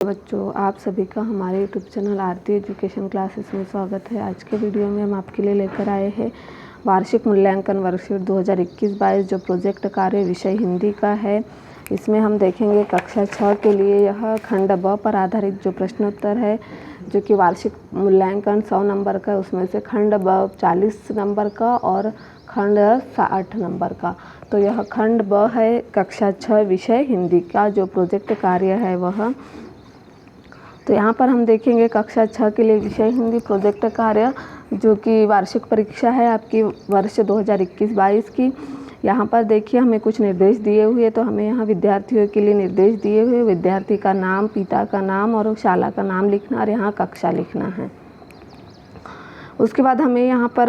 बच्चों, आप सभी का हमारे यूट्यूब चैनल आरती एजुकेशन क्लासेस में स्वागत है। आज के वीडियो में हम आपके लिए लेकर आए हैं वार्षिक मूल्यांकन वर्कशीट 2021-22 जो प्रोजेक्ट कार्य विषय हिंदी का है। इसमें हम देखेंगे कक्षा 6 के लिए यह खंड ब पर आधारित जो प्रश्नोत्तर है, जो कि वार्षिक मूल्यांकन 100 नंबर का, उसमें से खंड ब 40 नंबर का और खंड 60 नंबर का। तो यह खंड ब है कक्षा 6 विषय हिंदी का जो प्रोजेक्ट कार्य है वह। तो यहाँ पर हम देखेंगे कक्षा 6 के लिए विषय हिंदी प्रोजेक्ट कार्य, जो कि वार्षिक परीक्षा है आपकी वर्ष 2021-22 की। यहाँ पर देखिए हमें कुछ निर्देश दिए हुए, तो हमें यहाँ विद्यार्थियों के लिए निर्देश दिए हुए विद्यार्थी का नाम, पिता का नाम और शाला का नाम लिखना और यहाँ कक्षा लिखना है। उसके बाद हमें यहाँ पर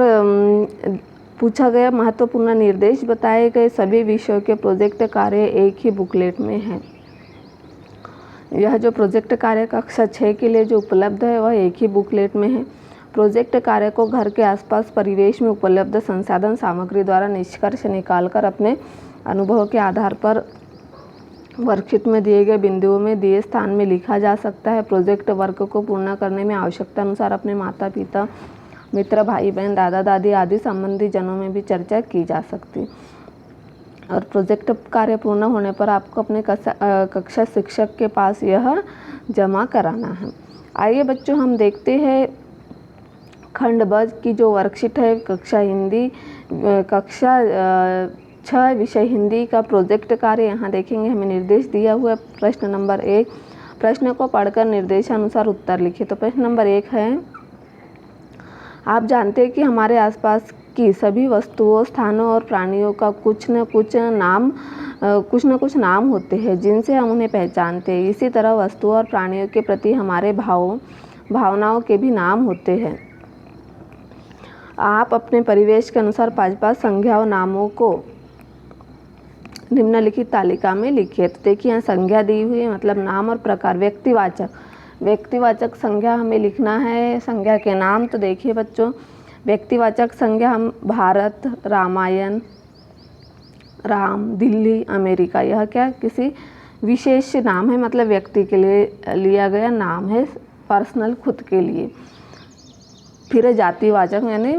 पूछा गया महत्वपूर्ण निर्देश बताए गए सभी विषयों के प्रोजेक्ट कार्य एक ही बुकलेट में है। यह जो प्रोजेक्ट कार्य कक्षा 6 के लिए जो उपलब्ध है वह एक ही बुकलेट में है। प्रोजेक्ट कार्य को घर के आसपास परिवेश में उपलब्ध संसाधन सामग्री द्वारा निष्कर्ष निकालकर अपने अनुभव के आधार पर वर्कशीट में दिए गए बिंदुओं में दिए स्थान में लिखा जा सकता है। प्रोजेक्ट वर्क को पूर्ण करने में आवश्यकता अनुसार अपने माता पिता, मित्र, भाई बहन, दादा दादी आदि संबंधी जनों में भी चर्चा की जा सकती। और प्रोजेक्ट कार्य पूर्ण होने पर आपको अपने कक्षा शिक्षक के पास यह जमा कराना है। आइए बच्चों हम देखते हैं खंड ब की जो वर्कशीट है कक्षा 6 विषय हिंदी का प्रोजेक्ट कार्य। यहाँ देखेंगे हमें निर्देश दिया हुआ है। प्रश्न नंबर 1, प्रश्न को पढ़कर निर्देशानुसार उत्तर लिखिए। तो प्रश्न नंबर 1 है, आप जानते हैं कि हमारे आसपास की सभी वस्तुओं, स्थानों और प्राणियों का कुछ न कुछ नाम होते हैं जिनसे हम उन्हें पहचानते हैं। इसी तरह वस्तुओं और प्राणियों के प्रति हमारे भावनाओं के भी नाम होते हैं। आप अपने परिवेश के अनुसार 5 संज्ञाओं नामों को निम्नलिखित तालिका में लिखिए। तो देखिए यहाँ संज्ञा दी हुई है, मतलब नाम और प्रकार। व्यक्तिवाचक संज्ञा हमें लिखना है, संज्ञा के नाम। तो देखिए बच्चों, व्यक्तिवाचक संज्ञा हम भारत, रामायण, राम, दिल्ली, अमेरिका, यह क्या किसी विशेष नाम है, मतलब व्यक्ति के लिए लिया गया नाम है, पर्सनल, खुद के लिए। फिर जातिवाचक, यानी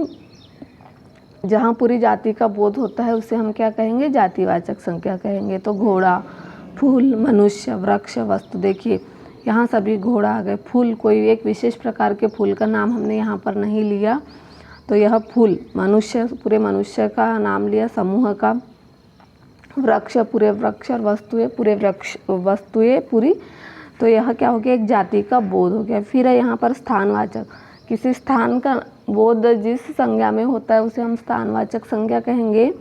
जहाँ पूरी जाति का बोध होता है उसे हम क्या कहेंगे, जातिवाचक संज्ञा कहेंगे। तो घोड़ा, फूल, मनुष्य, वृक्ष, वस्तु। देखिए यहाँ सभी घोड़ा आ गए। फूल, कोई एक विशेष प्रकार के फूल का नाम हमने यहाँ पर नहीं लिया, तो यह फूल। मनुष्य, पूरे मनुष्य का नाम लिया, समूह का। वृक्ष, पूरे वृक्ष। और वस्तुएं पूरी। तो यह क्या हो गया, एक जाति का बोध हो गया। फिर है यहाँ पर स्थानवाचक, किसी स्थान का बोध जिस संज्ञा में होता है उसे हम स्थानवाचक संज्ञा कहेंगे।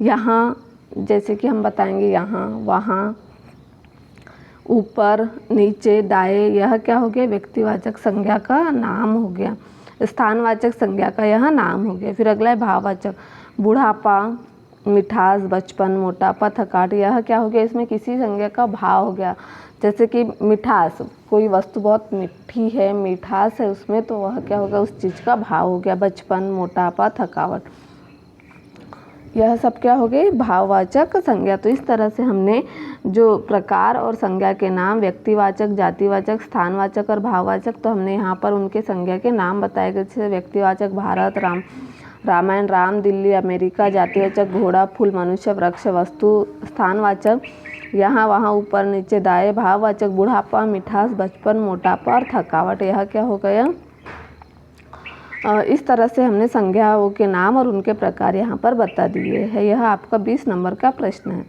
यहाँ जैसे कि हम बताएंगे यहाँ, वहाँ, ऊपर, नीचे, दाएं, यह क्या हो गया, व्यक्तिवाचक संज्ञा का नाम हो गया, स्थानवाचक संज्ञा का यह नाम हो गया। फिर अगला है भाववाचक, बुढ़ापा, मिठास, बचपन, मोटापा, थकावट, यह क्या हो गया, इसमें किसी संज्ञा का भाव हो गया। जैसे कि मिठास, कोई वस्तु बहुत मीठी है, मिठास है उसमें, तो वह क्या होगा, उस चीज़ का भाव हो गया। बचपन, मोटापा, थकावट, यह सब क्या हो गए, भाववाचक संज्ञा। तो इस तरह से हमने जो प्रकार और संज्ञा के नाम, व्यक्तिवाचक, जातिवाचक, स्थानवाचक और भाववाचक, तो हमने यहाँ पर उनके संज्ञा के नाम बताए गए। जैसे व्यक्तिवाचक भारत, रामायण, राम, दिल्ली, अमेरिका। जातिवाचक घोड़ा, फूल, मनुष्य, वृक्ष, वस्तु। स्थानवाचक यहाँ, वहाँ, ऊपर, नीचे, दाएं। भाववाचक बुढ़ापा, मिठास, बचपन, मोटापा और थकावट, यह क्या हो गया। इस तरह से हमने संज्ञाओं के नाम और उनके प्रकार यहाँ पर बता दिए हैं। यह आपका 20 नंबर का प्रश्न है।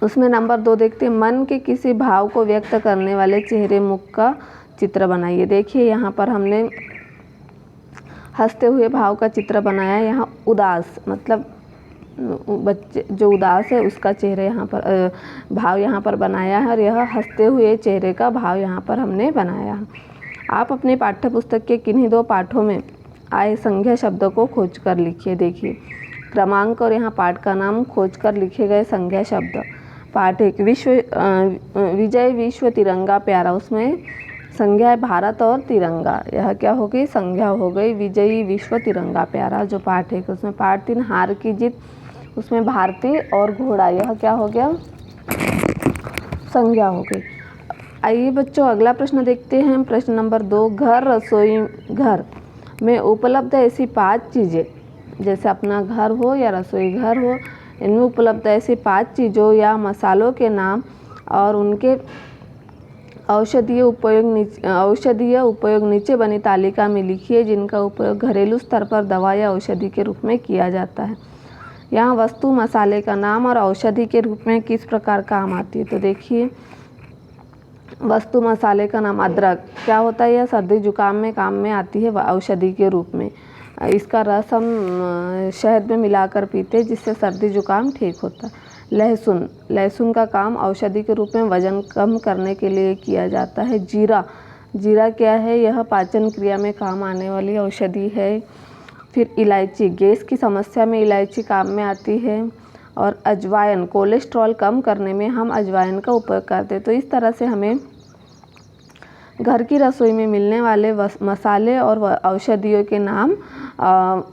उसमें नंबर 2 देखते हैं, मन के किसी भाव को व्यक्त करने वाले चेहरे, मुख का चित्र बनाइए। देखिए यहाँ पर हमने हंसते हुए भाव का चित्र बनाया। यहाँ उदास, मतलब बच्चे जो उदास है उसका चेहरे यहाँ पर भाव यहाँ पर बनाया है, और यह हंसते हुए चेहरे का भाव यहाँ पर हमने बनाया है। आप अपने पाठ्य पुस्तक के किन्हीं 2 पाठों में आए संज्ञा शब्दों को खोज कर लिखिए। देखिए क्रमांक और यहाँ पाठ का नाम खोज कर लिखे गए संज्ञा शब्द। पाठ 1, विजय विश्व तिरंगा प्यारा, उसमें संज्ञा है भारत और तिरंगा, यह क्या हो गई, संज्ञा हो गई विजयी विश्व तिरंगा प्यारा जो पाठ 1। उसमें पाठ 3, हार की जीत, उसमें भारतीय और घोड़ा, यह क्या हो गया, संज्ञा हो गई। आइए बच्चों अगला प्रश्न देखते हैं। प्रश्न नंबर 2, घर रसोई घर में उपलब्ध ऐसी 5 चीज़ें, जैसे अपना घर हो या रसोई घर हो, इनमें उपलब्ध ऐसी 5 चीज़ों या मसालों के नाम और उनके औषधीय उपयोग नीचे बनी तालिका में लिखिए, जिनका उपयोग घरेलू स्तर पर दवा या औषधि के रूप में किया जाता है। यहाँ वस्तु मसाले का नाम और औषधि के रूप में किस प्रकार काम आती है। तो देखिए, वस्तु मसाले का नाम अदरक क्या होता है, यह सर्दी जुकाम में काम में आती है औषधि के रूप में। इसका रस हम शहद में मिलाकर पीते हैं, जिससे सर्दी जुकाम ठीक होता है। लहसुन, लहसुन का काम औषधि के रूप में वजन कम करने के लिए किया जाता है। जीरा, जीरा क्या है, यह पाचन क्रिया में काम आने वाली औषधि है। फिर इलायची, गैस की समस्या में इलायची काम में आती है। और अजवाइन, कोलेस्ट्रॉल कम करने में हम अजवाइन का उपयोग करते हैं। तो इस तरह से हमें घर की रसोई में मिलने वाले मसाले और औषधियों के नाम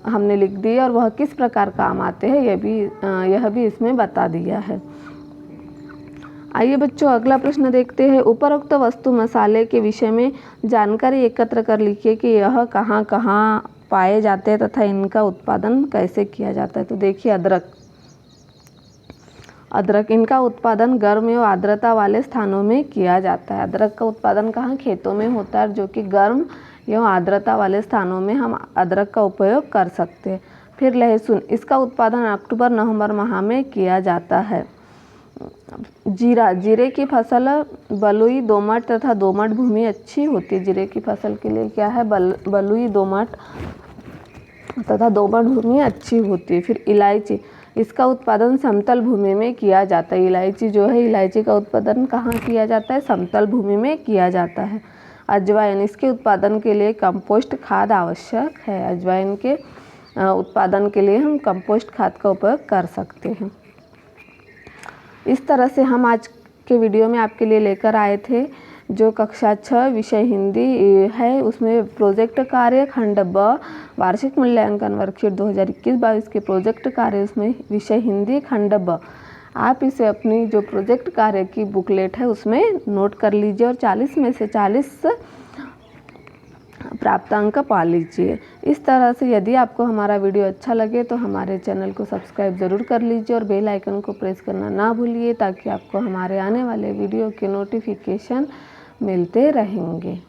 हमने लिख दिए और वह किस प्रकार काम आते हैं यह भी इसमें बता दिया है। आइए बच्चों अगला प्रश्न देखते हैं। उपरोक्त वस्तु मसाले के विषय में जानकारी एकत्र कर लिखिए कि यह कहाँ कहाँ पाए जाते हैं तथा इनका उत्पादन कैसे किया जाता है। तो देखिए, अदरक, इनका उत्पादन गर्म एवं आर्द्रता वाले स्थानों में किया जाता है। अदरक का उत्पादन कहाँ, खेतों में होता है, जो कि गर्म एवं आर्द्रता वाले स्थानों में हम अदरक का उपयोग कर सकते हैं। फिर लहसुन, इसका उत्पादन अक्टूबर नवंबर माह में किया जाता है। जीरा, जीरे की फसल बलुई दोमट तथा दोमट भूमि अच्छी होती है। जीरे की फसल के लिए क्या है, बलुई दोमट तथा दोमट भूमि अच्छी होती है। फिर इलायची, इसका उत्पादन समतल भूमि में किया जाता है। इलायची जो है, इलायची का उत्पादन कहाँ किया जाता है, समतल भूमि में किया जाता है। अजवाइन, इसके उत्पादन के लिए कंपोस्ट खाद आवश्यक है। अजवाइन के उत्पादन के लिए हम कंपोस्ट खाद का उपयोग कर सकते हैं। इस तरह से हम आज के वीडियो में आपके लिए लेकर आए थे जो कक्षा 6 विषय हिंदी है, उसमें प्रोजेक्ट कार्य खंड ब वार्षिक मूल्यांकन वर्कशीट 2021-22 के प्रोजेक्ट कार्य, उसमें विषय हिंदी खंड ब। आप इसे अपनी जो प्रोजेक्ट कार्य की बुकलेट है उसमें नोट कर लीजिए और 40 में से 40 प्राप्तांक पा लीजिए। इस तरह से यदि आपको हमारा वीडियो अच्छा लगे तो हमारे चैनल को सब्सक्राइब ज़रूर कर लीजिए और बेल आइकन को प्रेस करना ना भूलिए, ताकि आपको हमारे आने वाले वीडियो के नोटिफिकेशन मिलते रहेंगे।